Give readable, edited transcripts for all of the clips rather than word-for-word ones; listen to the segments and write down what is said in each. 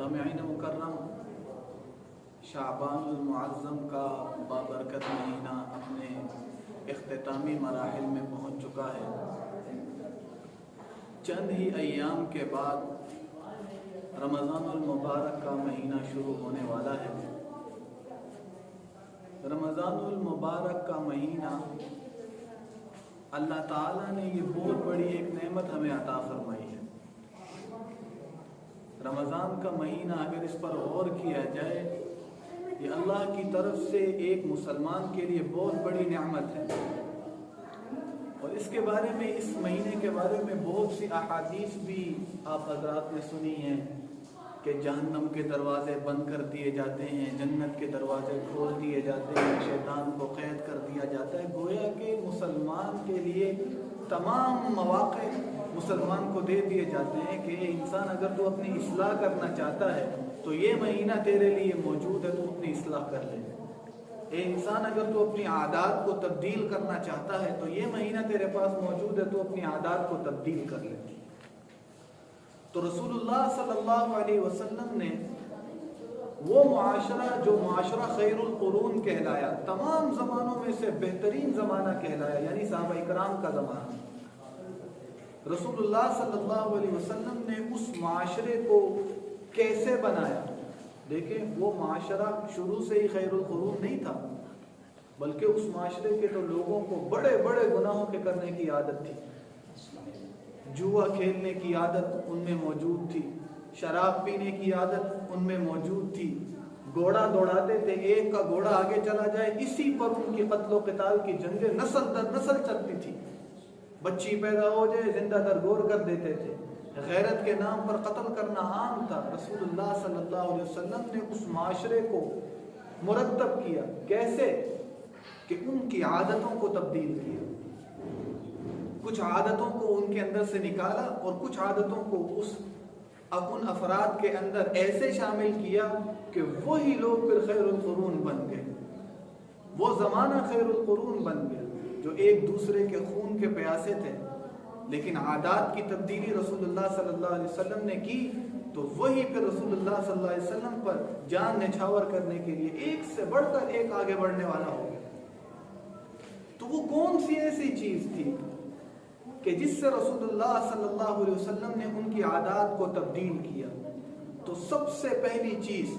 سامعین مکرم، شعبان المعظم کا بابرکت مہینہ اپنے اختتامی مراحل میں پہنچ چکا ہے۔ چند ہی ایام کے بعد رمضان المبارک کا مہینہ شروع ہونے والا ہے۔ رمضان المبارک کا مہینہ اللہ تعالیٰ نے یہ بہت بڑی ایک نعمت ہمیں عطا فرمائی ہے۔ رمضان کا مہینہ اگر اس پر غور کیا جائے، یہ اللہ کی طرف سے ایک مسلمان کے لیے بہت بڑی نعمت ہے، اور اس کے بارے میں، اس مہینے کے بارے میں بہت سی احادیث بھی آپ حضرات نے سنی ہیں کہ جہنم کے دروازے بند کر دیے جاتے ہیں، جنت کے دروازے کھول دیے جاتے ہیں، شیطان کو قید کر دیا جاتا ہے۔ گویا کہ مسلمان کے لیے تمام مواقع مسلمان کو دے دیے جاتے ہیں کہ انسان اگر تو اپنی اصلاح کرنا چاہتا ہے تو یہ مہینہ تیرے لیے موجود ہے، تو اپنی اصلاح کر لے۔ اے انسان اگر تو اپنی عادات کو تبدیل کرنا چاہتا ہے تو یہ مہینہ تیرے پاس موجود ہے، تو اپنی عادات کو تبدیل کر لے۔ تو رسول اللہ صلی اللہ علیہ وسلم نے وہ معاشرہ جو معاشرہ خیر القرون کہلایا، تمام زمانوں میں سے بہترین زمانہ کہلایا، یعنی صحابہ کرام کا زمانہ، رسول اللہ صلی اللہ علیہ وسلم نے اس معاشرے کو کیسے بنایا؟ دیکھیں، وہ معاشرہ شروع سے ہی خیر القرون نہیں تھا، بلکہ اس معاشرے کے تو لوگوں کو بڑے بڑے گناہوں کے کرنے کی عادت تھی۔ جوا کھیلنے کی عادت ان میں موجود تھی، شراب پینے کی عادت ان میں موجود تھی، گھوڑا دوڑاتے تھے، ایک کا گھوڑا آگے چلا جائے اسی پر ان کی قتل و قتال کی جنگیں نسل در نسل چلتی تھی، بچی پیدا ہو جائے زندہ درگور کر دیتے تھے، غیرت کے نام پر قتل کرنا عام تھا۔ رسول اللہ صلی اللہ علیہ وسلم نے اس معاشرے کو مرتب کیا، کیسے؟ کہ ان کی عادتوں کو تبدیل کیا، کچھ عادتوں کو ان کے اندر سے نکالا اور کچھ عادتوں کو ان افراد کے اندر ایسے شامل کیا کہ وہی لوگ پھر خیر القرون بن گئے، وہ زمانہ خیر القرون بن گیا، جو ایک دوسرے کے خون کے پیاسے تھے، لیکن عادات کی تبدیلی رسول اللہ صلی اللہ علیہ وسلم نے کی، تو وہی پھر رسول اللہ صلی اللہ علیہ وسلم پر جان نچھاور کرنے کے لیے ایک سے بڑھ کر ایک آگے بڑھنے والا ہو گیا۔ تو وہ کون سی ایسی چیز تھی کہ جس سے رسول اللہ صلی اللہ علیہ وسلم نے ان کی عادات کو تبدیل کیا؟ تو سب سے پہلی چیز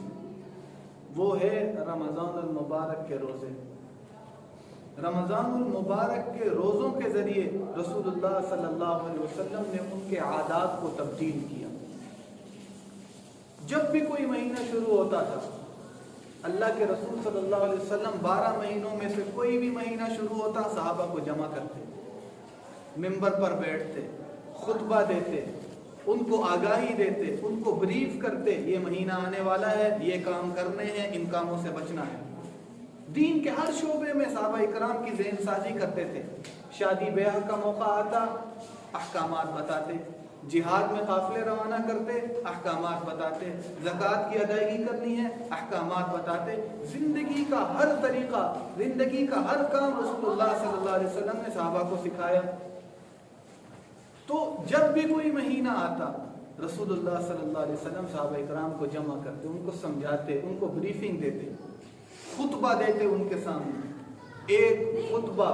وہ ہے رمضان المبارک کے روزے۔ رمضان المبارک کے روزوں کے ذریعے رسول اللہ صلی اللہ علیہ وسلم نے ان کے عادات کو تبدیل کیا۔ جب بھی کوئی مہینہ شروع ہوتا تھا، اللہ کے رسول صلی اللہ علیہ وسلم 12 مہینوں میں سے کوئی بھی مہینہ شروع ہوتا، صحابہ کو جمع کرتے، منبر پر بیٹھتے، خطبہ دیتے، ان کو آگاہی دیتے، ان کو بریف کرتے، یہ مہینہ آنے والا ہے، یہ کام کرنے ہیں، ان کاموں سے بچنا ہے۔ دین کے ہر شعبے میں صحابہ کرام کی ذہن سازی کرتے تھے۔ شادی بیاہ کا موقع آتا، احکامات بتاتے، جہاد میں قافلے روانہ کرتے، احکامات بتاتے، زکوٰۃ کی ادائیگی کرنی ہے، احکامات بتاتے، زندگی کا ہر طریقہ، زندگی کا ہر کام رسول اللہ صلی اللہ علیہ وسلم نے صحابہ کو سکھایا۔ تو جب بھی کوئی مہینہ آتا، رسول اللہ صلی اللہ علیہ وسلم صحابہ کرام کو جمع کرتے، ان کو سمجھاتے، ان کو بریفنگ دیتے، خطبہ دیتے ان کے سامنے۔ ایک خطبہ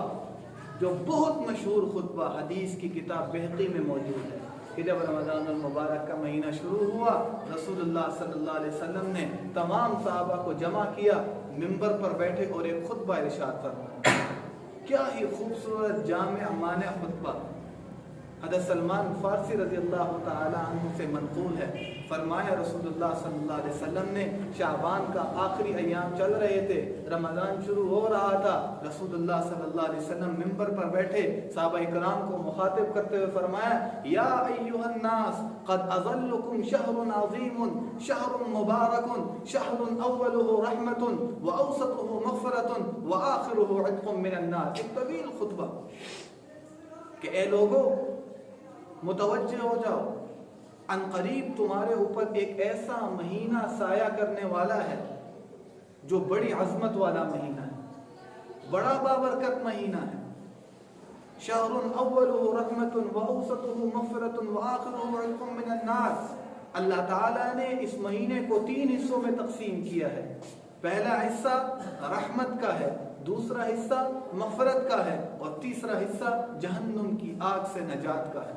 جو بہت مشہور خطبہ حدیث کی کتاب بہقی میں موجود ہے کہ جب رمضان المبارک کا مہینہ شروع ہوا، رسول اللہ صلی اللہ علیہ وسلم نے تمام صحابہ کو جمع کیا، منبر پر بیٹھے اور ایک خطبہ ارشاد فرمایا۔ کیا ہی خوبصورت جامع مانع خطبہ! حضرت سلمان فارسی رضی اللہ تعالی عنہ سے منقول ہے، فرمایا رسول اللہ صلی اللہ علیہ وسلم نے شعبان کا آخری ایام چل رہے تھے، رمضان شروع ہو رہا تھا، رسول اللہ صلی اللہ علیہ وسلم منبر پر بیٹھے صحابہ کرام کو مخاطب کرتے ہوئے فرمایا، یا ایھا الناس قد اظلکم شہر عظیم شہر مبارک شہر اولہ رحمت واوسطہ مغفرۃ وآخرہ عتق من النار۔ ایک طویل خطبہ کہ اے لوگوں متوجہ ہو جاؤ، ان قریب تمہارے اوپر ایک ایسا مہینہ سایہ کرنے والا ہے جو بڑی عظمت والا مہینہ ہے، بڑا بابرکت مہینہ ہے۔ شہر اولہ رحمت واوسطہ مغفرۃ وآخرہ عتق من النار۔ اللہ تعالیٰ نے اس مہینے کو 3 حصوں میں تقسیم کیا ہے. پہلا حصہ رحمت کا ہے، دوسرا حصہ مغفرت کا ہے، اور تیسرا حصہ جہنم کی آگ سے نجات کا ہے.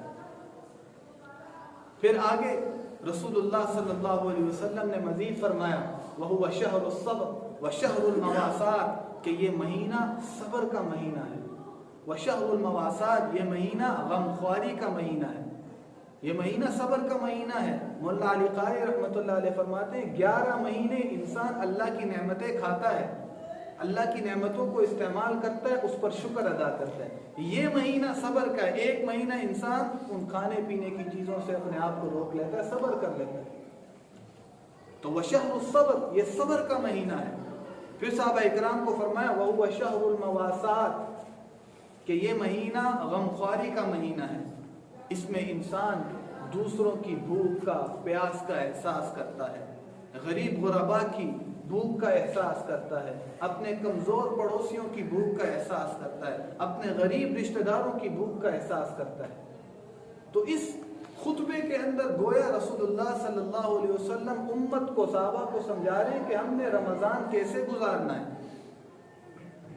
پھر آگے رسول اللہ صلی اللہ علیہ وسلم نے مزید فرمایا وَهُوَ شَهْرُ الصَّبْرِ وَشَهْرُ الْمَوَاسَاتِ کہ یہ مہینہ صبر کا مہینہ ہے. وَشَهْرُ الْمَوَاسَاتِ یہ مہینہ غمخواری کا مہینہ ہے، یہ مہینہ صبر کا مہینہ ہے. مولانا علی قاری رحمۃ اللہ علیہ فرماتے ہیں 11 مہینے انسان اللہ کی نعمتیں کھاتا ہے، اللہ کی نعمتوں کو استعمال کرتا ہے، اس پر شکر ادا کرتا ہے. یہ مہینہ صبر کا ہے. 1 مہینہ انسان ان کھانے پینے کی چیزوں سے اپنے آپ کو روک لیتا ہے، صبر کر لیتا ہے. تو وہ شہر الصبر یہ صبر کا مہینہ ہے. پھر صحابہ اکرام کو فرمایا وَهُوَ شَهْرُ الْمَوَاسَاتِ کہ یہ مہینہ غمخواری کا مہینہ ہے. اس میں انسان دوسروں کی بھوک کا پیاس کا احساس کرتا ہے، غریب غربا کی بھوک کا احساس کرتا ہے، اپنے کمزور پڑوسیوں کی بھوک کا احساس کرتا ہے، اپنے غریب رشتہ داروں کی بھوک کا احساس کرتا ہے. تو اس خطبے کے اندر گویا رسول اللہ صلی اللہ علیہ وسلم امت کو، صحابہ کو سمجھا رہے ہیں کہ ہم نے رمضان کیسے گزارنا ہے،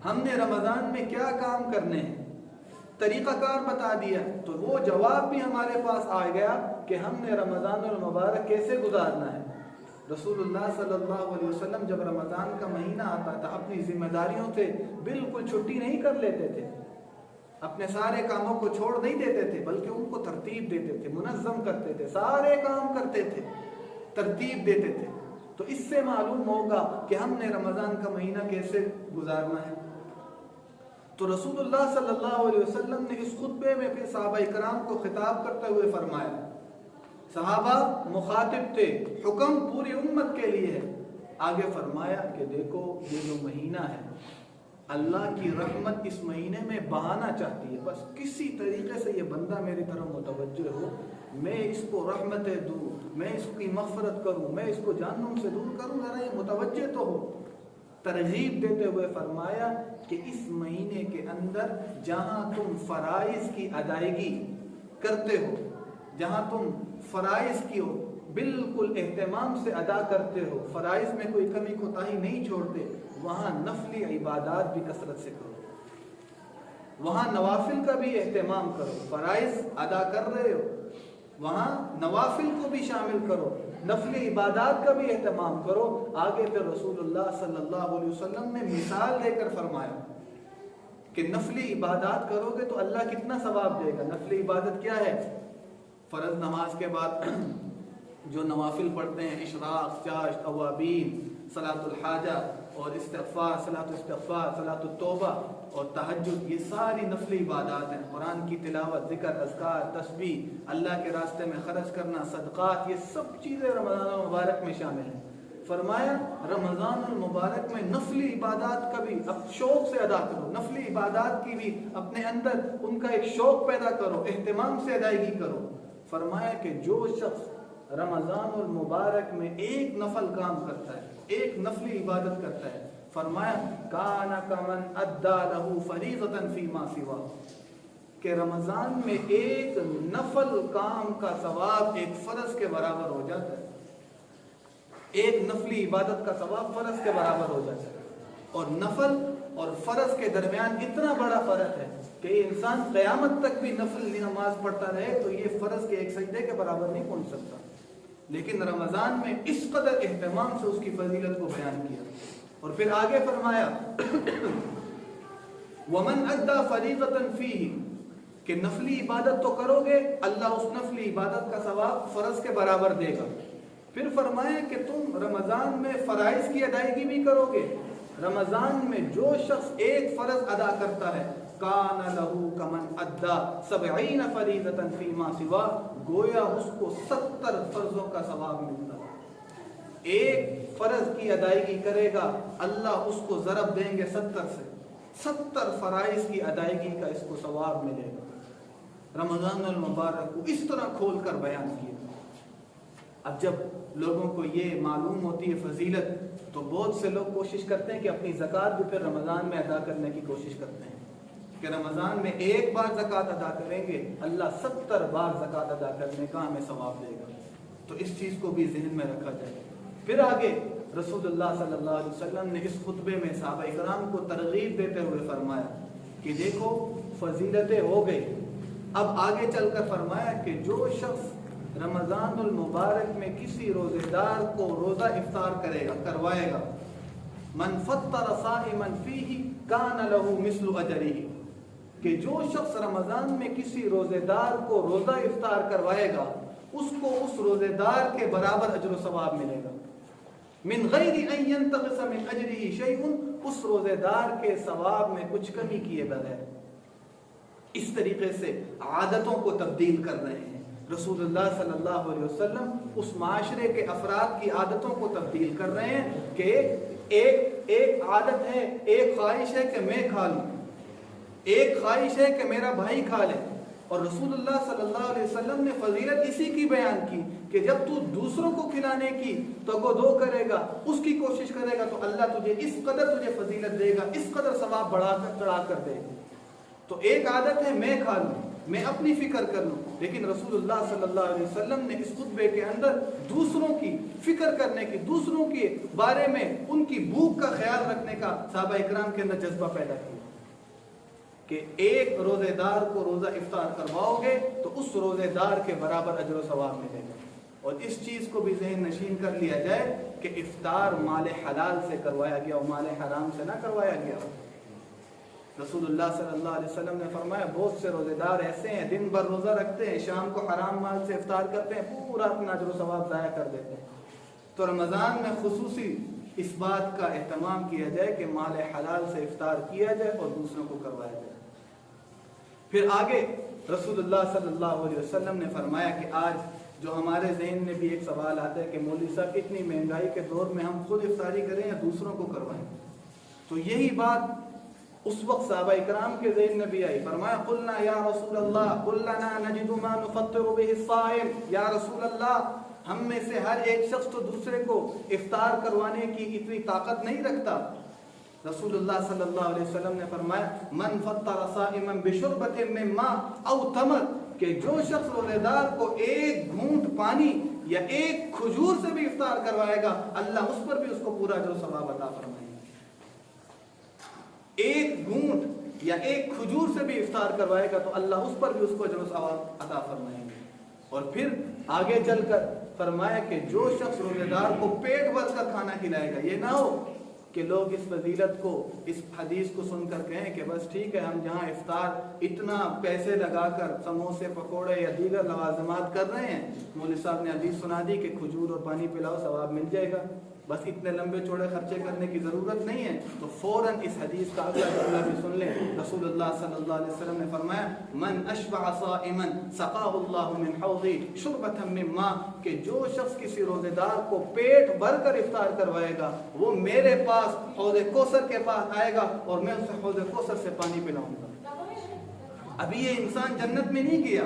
ہم نے رمضان میں کیا کام کرنے ہیں، طریقہ کار بتا دیا. تو وہ جواب بھی ہمارے پاس آ گیا کہ ہم نے رمضان المبارک کیسے گزارنا ہے. رسول اللہ صلی اللہ علیہ وسلم جب رمضان کا مہینہ آتا تھا اپنی ذمہ داریوں سے بالکل چھٹی نہیں کر لیتے تھے، اپنے سارے کاموں کو چھوڑ نہیں دیتے تھے، بلکہ ان کو ترتیب دیتے تھے، منظم کرتے تھے، سارے کام کرتے تھے، ترتیب دیتے تھے. تو اس سے معلوم ہوگا کہ ہم نے رمضان کا مہینہ کیسے گزارنا ہے. تو رسول اللہ صلی اللہ علیہ وسلم نے اس خطبے میں پھر صحابہ اکرام کو خطاب کرتے ہوئے فرمایا، صحابہ مخاطب تھے، حکم پوری امت کے لیے ہے. آگے فرمایا کہ دیکھو یہ جو مہینہ ہے اللہ کی رحمت اس مہینے میں بہانا چاہتی ہے. بس کسی طریقے سے یہ بندہ میری طرف متوجہ ہو، میں اس کو رحمتیں دوں، میں اس کی مغفرت کروں، میں اس کو جہنم سے دور کروں، ذرا یہ متوجہ تو ہو. ترغیب دیتے ہوئے فرمایا کہ اس مہینے کے اندر جہاں تم فرائض کی ادائیگی کرتے ہو، جہاں تم فرائض کی ہو بالکل اہتمام سے ادا کرتے ہو، فرائض میں کوئی کمی کوتاہی نہیں چھوڑتے، وہاں نفلی عبادات بھی کثرت سے کرو، وہاں نوافل کا بھی اہتمام کرو. فرائض ادا کر رہے ہو وہاں نوافل کو بھی شامل کرو، نفلی عبادات کا بھی اہتمام کرو. آگے پھر رسول اللہ صلی اللہ علیہ وسلم نے مثال دے کر فرمایا کہ نفلی عبادات کرو گے تو اللہ کتنا ثواب دے گا. نفلی عبادت کیا ہے؟ فرض نماز کے بعد جو نوافل پڑھتے ہیں، اشراق، چاشت، اوابین، صلاۃ الحاجہ اور استغفار، صلاۃ استغفار، صلاۃ التوبہ اور تہجد، یہ ساری نفلی عبادات ہیں. قرآن کی تلاوت، ذکر، اذکار، تسبیح، اللہ کے راستے میں خرچ کرنا، صدقات، یہ سب چیزیں رمضان المبارک میں شامل ہیں. فرمایا رمضان المبارک میں نفلی عبادات کا بھی اب شوق سے ادا کرو، نفلی عبادات کی بھی اپنے اندر ان کا ایک شوق پیدا کرو، اہتمام سے ادائیگی کرو. فرمایا کہ جو شخص رمضان المبارک میں ایک نفل کام کرتا ہے، ایک نفلی عبادت کرتا ہے، فرمایا کان کمن ادا لہ فریضۃ فیما سوا کہ رمضان میں ایک نفل کام کا ثواب ایک فرض کے برابر ہو جاتا ہے. ایک نفلی عبادت کا ثواب فرض کے برابر ہو جاتا ہے. اور نفل اور فرض کے درمیان اتنا بڑا فرق ہے کہ انسان قیامت تک بھی نفل نماز پڑھتا رہے تو یہ فرض کے ایک سجدے کے برابر نہیں پہنچ سکتا. لیکن رمضان میں اس قدر اہتمام سے اس کی فضیلت کو بیان کیا. اور پھر آگے فرمایا وَمَنْ أَدَّى فَرِيضَةً فِيهِ کہ نفلی عبادت تو کرو گے، اللہ اس نفلی عبادت کا ثواب فرض کے برابر دے گا. پھر فرمایا کہ تم رمضان میں فرائض کی ادائیگی بھی کرو گے. رمضان میں جو شخص ایک فرض ادا کرتا ہے کان لہو کمن ادا 70 فریضۃ فیما سوا گویا اس کو 70 فرضوں کا ثواب ملتا ہے. ایک فرض کی ادائیگی کرے گا اللہ اس کو ضرب دیں گے 70 سے، 70 فرائض کی ادائیگی کا اس کو ثواب ملے گا. رمضان المبارک کو اس طرح کھول کر بیان کیا. اب جب لوگوں کو یہ معلوم ہوتی ہے فضیلت تو بہت سے لوگ کوشش کرتے ہیں کہ اپنی زکوٰۃ بھی پھر رمضان میں ادا کرنے کی کوشش کرتے ہیں کہ رمضان میں ایک بار زکوٰۃ ادا کریں گے اللہ 70 بار زکوٰۃ ادا کرنے کا ہمیں ثواب دے گا. تو اس چیز کو بھی ذہن میں رکھا جائے۔ پھر آگے رسول اللہ صلی اللہ علیہ وسلم نے اس خطبے میں صحابہ کرام کو ترغیب دیتے ہوئے فرمایا کہ دیکھو فضیلتیں ہو گئی، اب آگے چل کر فرمایا کہ جو شخص رمضان المبارک میں کسی روزے دار کو روزہ افطار کروائے گا، من فطر صائما فیہ کان لہ مثل اجرہ، کہ جو شخص رمضان میں کسی روزے دار کو روزہ افطار کروائے گا اس کو اس روزے دار کے برابر اجر و ثواب ملے گا، من غیر ان ينتقص من اجرہ شیء، اس روزے دار کے ثواب میں کچھ کمی کیے بغیر۔ اس طریقے سے عادتوں کو تبدیل کر رہے ہیں رسول اللہ صلی اللہ علیہ وسلم، اس معاشرے کے افراد کی عادتوں کو تبدیل کر رہے ہیں کہ ایک عادت ہے، ایک خواہش ہے کہ میں کھا لوں، ایک خواہش ہے کہ میرا بھائی کھا لے، اور رسول اللہ صلی اللہ علیہ وسلم نے فضیلت اسی کی بیان کی کہ جب تو دوسروں کو کھلانے کی تگودو کرے گا، اس کی کوشش کرے گا، تو اللہ تجھے اس قدر تجھے فضیلت دے گا، اس قدر ثواب بڑھا کر چڑھا کر دے گا۔ تو ایک عادت ہے میں کھا لوں، میں اپنی فکر کر لوں، لیکن رسول اللہ صلی اللہ علیہ وسلم نے اس خطبے کے اندر دوسروں کی فکر کرنے کی، دوسروں کے بارے میں ان کی بھوک کا خیال رکھنے کا صحابہ اکرام کے اندر جذبہ پیدا کیا کہ ایک روزے دار کو روزہ افطار کرواؤ گے تو اس روزے دار کے برابر اجر و ثواب ملے گا۔ اور اس چیز کو بھی ذہن نشین کر لیا جائے کہ افطار مال حلال سے کروایا گیا اور مال حرام سے نہ کروایا گیا۔ رسول اللہ صلی اللہ علیہ وسلم نے فرمایا بہت سے روزے دار ایسے ہیں دن بھر روزہ رکھتے ہیں، شام کو حرام مال سے افطار کرتے ہیں، پورا اپنا اجر و ثواب ضائع کر دیتے ہیں۔ تو رمضان میں خصوصی اس بات کا اہتمام کیا جائے کہ مال حلال سے افطار کیا جائے اور دوسروں کو کروایا جائے۔ پھر آگے رسول اللہ صلی اللہ علیہ وسلم نے فرمایا کہ آج جو ہمارے ذہن میں بھی ایک سوال آتا ہے کہ مولوی صاحب اتنی مہنگائی کے دور میں ہم خود افطاری کریں یا دوسروں کو کروائیں، تو یہی بات اس وقت صحابہ اکرام کے ذہن میں بھی آئی۔ فرمایا قلنا یا رسول اللہ قل لنا نجد ما نفطر به الصائم، یا رسول اللہ ہم میں سے ہر ایک شخص تو دوسرے کو افطار کروانے کی اتنی طاقت نہیں رکھتا۔ رسول اللہ صلی اللہ علیہ وسلم نے فرمایا من فطر صائما بشربۃ من ماء او تمر، کہ جو شخص روزے دار کو ایک گھونٹ پانی یا ایک کھجور سے بھی افطار کروائے گا، اللہ اس پر بھی اس کو پورا جو ثواب عطا فرمائے گا۔ ایک گھونٹ یا ایک کھجور سے بھی افطار کروائے گا تو اللہ اس پر بھی اس کو اجر و ثواب عطا فرمائیں گے۔ اور پھر آگے چل کر فرمایا کہ جو شخص روزے دار کو پیٹ بھر کر کھانا کھلائے گا، یہ نہ ہو کہ لوگ اس فضیلت کو، اس حدیث کو سن کر کہیں کہ بس ٹھیک ہے ہم جہاں افطار اتنا پیسے لگا کر سموسے پکوڑے یا دیگر لوازمات کر رہے ہیں، مولوی صاحب نے حدیث سنا دی کہ کھجور اور پانی پلاؤ ثواب مل جائے گا، بس اتنے لمبے چوڑے خرچے کرنے کی ضرورت نہیں ہے۔ تو فوراً اس حدیث کا اگلا جملہ بھی سن لیں۔ رسول اللہ صلی اللہ علیہ وسلم نے فرمایا من اشبع صائما سقاہ اللہ من حوضی شربۃ من ماء، کہ جو شخص کسی روزے دار کو پیٹ بھر کر افطار کروائے گا وہ میرے پاس حوض کوثر کے پاس آئے گا اور میں اسے حوض کوثر سے پانی پلاؤں گا۔ ابھی یہ انسان جنت میں نہیں گیا۔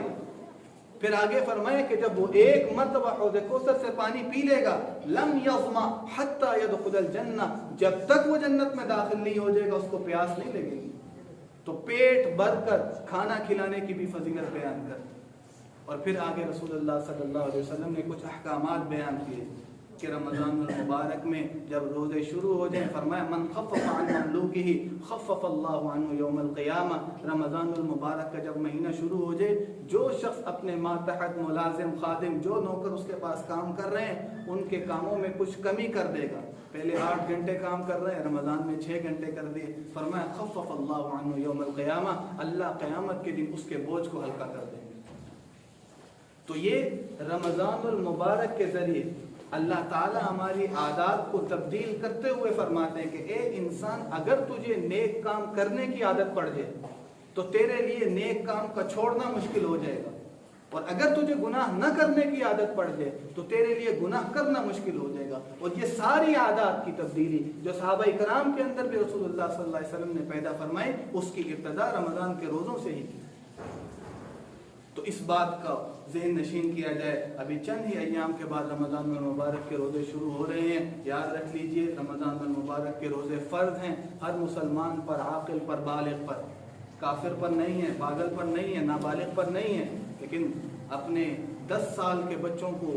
پھر آگے فرمایا کہ جب وہ ایک مرتبہ حوض کوثر سے پانی پی لے گا لم یظما حتی یدخل الجنہ، جب تک وہ جنت میں داخل نہیں ہو جائے گا اس کو پیاس نہیں لگے گی۔ تو پیٹ بھر کر کھانا کھلانے کی بھی فضیلت بیان کر، اور پھر آگے رسول اللہ صلی اللہ علیہ وسلم نے کچھ احکامات بیان کیے کہ رمضان المبارک میں جب روزے شروع ہو جائیں، فرمایا من خفف عن مملوکہ خفف اللہ عنہ یوم القیامہ، رمضان المبارک کا جب مہینہ شروع ہو جائے جو شخص اپنے ماتحت ملازم خادم جو نوکر اس کے پاس کام کر رہے ہیں ان کے کاموں میں کچھ کمی کر دے گا۔ پہلے 8 گھنٹے کام کر رہے ہیں، رمضان میں 6 گھنٹے کر دیے، فرمایا خفف اللہ عنہ یوم القیامہ، اللہ قیامت کے دن اس کے بوجھ کو ہلکا کر دیں گے۔ تو یہ رمضان المبارک کے ذریعے اللہ تعالیٰ ہماری عادات کو تبدیل کرتے ہوئے فرماتے ہیں کہ اے انسان اگر تجھے نیک کام کرنے کی عادت پڑ جائے تو تیرے لیے نیک کام کا چھوڑنا مشکل ہو جائے گا، اور اگر تجھے گناہ نہ کرنے کی عادت پڑ جائے تو تیرے لیے گناہ کرنا مشکل ہو جائے گا۔ اور یہ ساری عادات کی تبدیلی جو صحابہ کرام کے اندر بھی رسول اللہ صلی اللہ علیہ وسلم نے پیدا فرمائی اس کی ابتدا رمضان کے روزوں سے ہی کی۔ تو اس بات کا ذہن نشین کیا جائے، ابھی چند ہی ایام کے بعد رمضان المبارک کے روزے شروع ہو رہے ہیں۔ یاد رکھ لیجئے رمضان المبارک کے روزے فرض ہیں ہر مسلمان پر، عاقل پر، بالغ پر، کافر پر نہیں ہے، پاگل پر نہیں ہے، نابالغ پر نہیں ہے، لیکن اپنے 10 سال کے بچوں کو